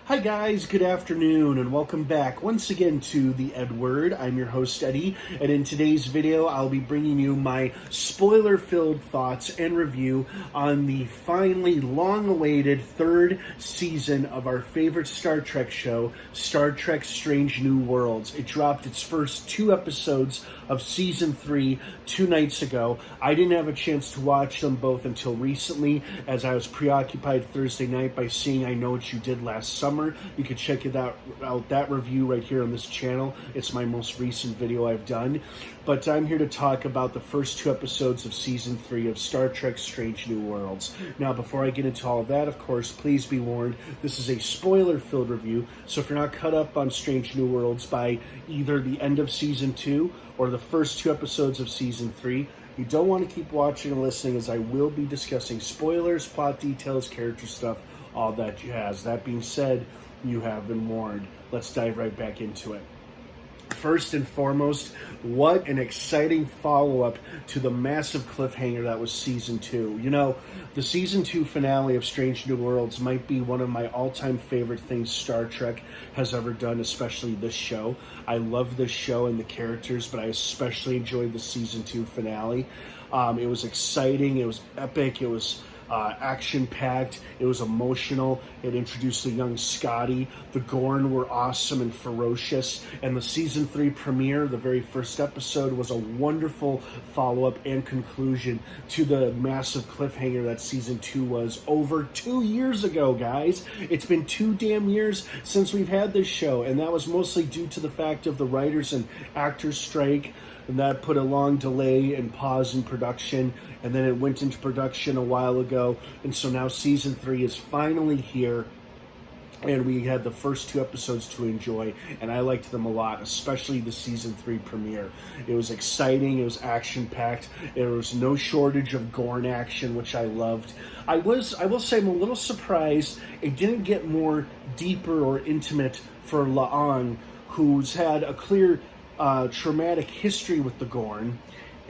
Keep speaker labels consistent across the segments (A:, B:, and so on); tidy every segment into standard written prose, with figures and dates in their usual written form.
A: Hi guys, good afternoon, and welcome back once again to The Edward. I'm your host, Eddie, and in today's video, I'll be bringing you my spoiler-filled thoughts and review on the finally long-awaited third season of our favorite Star Trek show, Star Trek Strange New Worlds. It dropped its first 2 episodes of Season 3 2 nights ago. I didn't have a chance to watch them both until recently, as I was preoccupied Thursday night by seeing I Know What You Did Last Summer. You can check it out that review right here on this channel. It's my most recent video I've done. But I'm here to talk about the first 2 episodes of Season 3 of Star Trek Strange New Worlds. Now, before I get into all of that, of course, please be warned, this is a spoiler-filled review, so if you're not caught up on Strange New Worlds by either the end of Season 2 or the first 2 episodes of Season 3, you don't want to keep watching and listening, as I will be discussing spoilers, plot details, character stuff, all that jazz. That being said, you have been warned. Let's dive right back into it. First and foremost, what an exciting follow-up to the massive cliffhanger that was Season 2. You know, the Season 2 finale of Strange New Worlds might be one of my all-time favorite things Star Trek has ever done, especially this show. I love this show and the characters, but I especially enjoyed the Season 2 finale. It was exciting, it was epic, it was action-packed, it was emotional, it introduced the young Scotty, the Gorn were awesome and ferocious, and the Season 3 premiere, the very first episode, was a wonderful follow-up and conclusion to the massive cliffhanger that Season 2 was over 2 years ago, guys. It's been 2 damn years since we've had this show, and that was mostly due to the fact of the writers and actors strike, and that put a long delay and pause in production, and then it went into production a while ago, and so now Season 3 is finally here, and we had the first 2 episodes to enjoy, and I liked them a lot, especially the Season 3 premiere. It was exciting, it was action-packed, there was no shortage of Gorn action, which I loved. I will say I'm a little surprised it didn't get more deeper or intimate for La'an, who's had a clear traumatic history with the Gorn,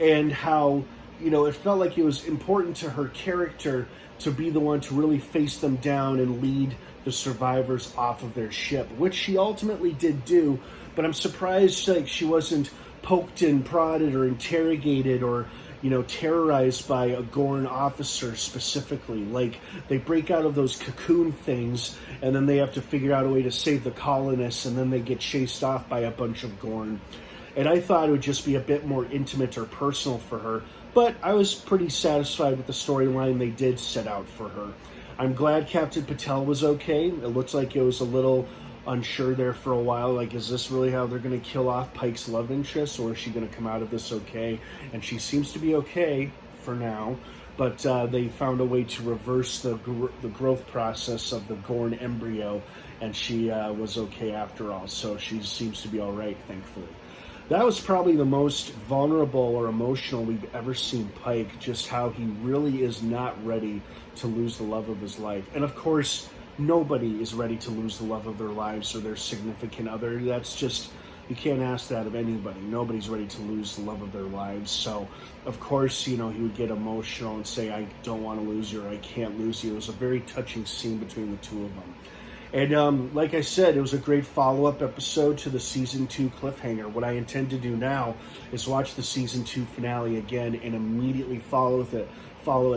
A: and how, you know, it felt like it was important to her character to be the one to really face them down and lead the survivors off of their ship, which she ultimately did do, but I'm surprised like she wasn't poked and prodded or interrogated or, you know, terrorized by a Gorn officer specifically. Like, they break out of those cocoon things, and then they have to figure out a way to save the colonists, and then they get chased off by a bunch of Gorn. And I thought it would just be a bit more intimate or personal for her, but I was pretty satisfied with the storyline they did set out for her. I'm glad Captain Patel was okay. It looks like it was a little unsure there for a while, like, is this really how they're going to kill off Pike's love interest, or is she going to come out of this okay? And she seems to be okay for now, but they found a way to reverse the growth process of the Gorn embryo, and she was okay after all, so she seems to be all right, thankfully. That was probably the most vulnerable or emotional we've ever seen Pike, just how he really is not ready to lose the love of his life. And of course, nobody is ready to lose the love of their lives or their significant other. That's just, you can't ask that of anybody. Nobody's ready to lose the love of their lives. So, of course, you know, he would get emotional and say, I don't want to lose you, or I can't lose you. It was a very touching scene between the two of them. And like I said, it was a great follow-up episode to the Season 2 cliffhanger. What I intend to do now is watch the Season 2 finale again and immediately follow it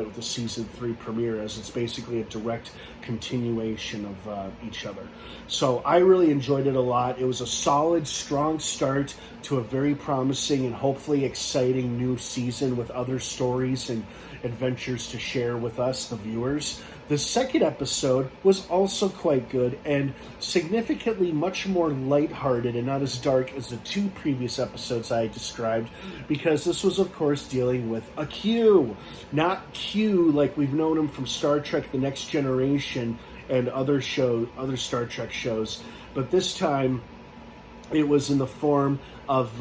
A: with the Season 3 premiere, as it's basically a direct continuation of each other. So I really enjoyed it a lot. It was a solid, strong start to a very promising and hopefully exciting new season with other stories and adventures to share with us, the viewers. The second episode was also quite good and significantly much more lighthearted and not as dark as the 2 previous episodes I described, because this was, of course, dealing with a Q. Not Q like we've known him from Star Trek The Next Generation and other Star Trek shows, but this time it was in the form of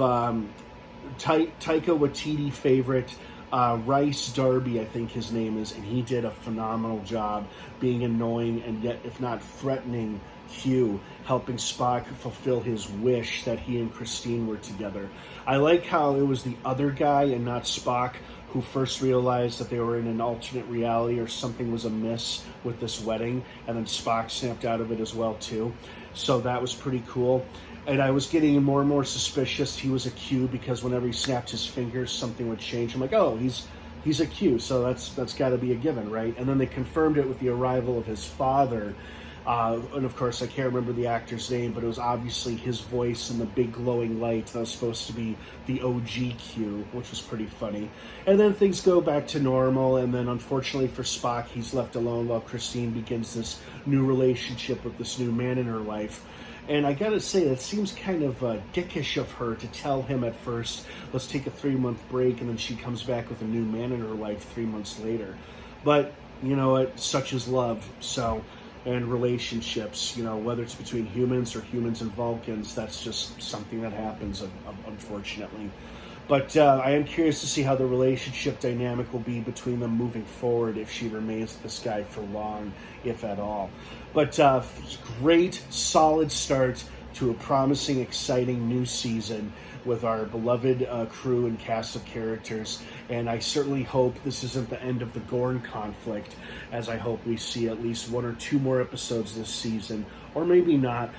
A: Taika Waititi favorite Rice Darby, I think his name is, and he did a phenomenal job being annoying and yet, if not threatening, Q, helping Spock fulfill his wish that he and Christine were together. I like how it was the other guy and not Spock who first realized that they were in an alternate reality or something was amiss with this wedding, and then Spock snapped out of it as well too. So that was pretty cool. And I was getting more and more suspicious he was a Q, because whenever he snapped his fingers, something would change. I'm like, oh, he's a Q, so that's got to be a given, right? And then they confirmed it with the arrival of his father. And of course, I can't remember the actor's name, but it was obviously his voice and the big glowing light that was supposed to be the OG Q, which was pretty funny. And then things go back to normal, and then unfortunately for Spock, he's left alone while Christine begins this new relationship with this new man in her life. And I gotta say, it seems kind of dickish of her to tell him at first, let's take a 3-month break, and then she comes back with a new man in her life 3 months later. But, you know what, such is love, so, and relationships, you know, whether it's between humans or humans and Vulcans, that's just something that happens, unfortunately. But I am curious to see how the relationship dynamic will be between them moving forward, if she remains with this guy for long, if at all. But great, solid start to a promising, exciting new season with our beloved crew and cast of characters. And I certainly hope this isn't the end of the Gorn conflict, as I hope we see at least 1 or 2 more episodes this season, or maybe not,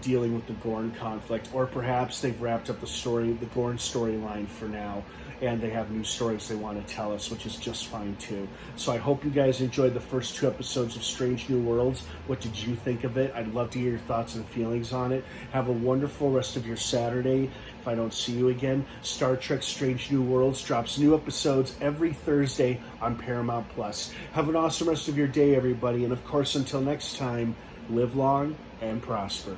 A: dealing with the Gorn conflict, or perhaps they've wrapped up the Gorn storyline for now, and they have new stories they want to tell us, which is just fine too. So I hope you guys enjoyed the first 2 episodes of Strange New Worlds. What did you think of it? I'd love to hear your thoughts and feelings on it. Have a wonderful rest of your Saturday. If I don't see you again, Star Trek Strange New Worlds drops new episodes every Thursday on Paramount Plus. Have an awesome rest of your day, everybody, and of course, until next time, live long and prosper.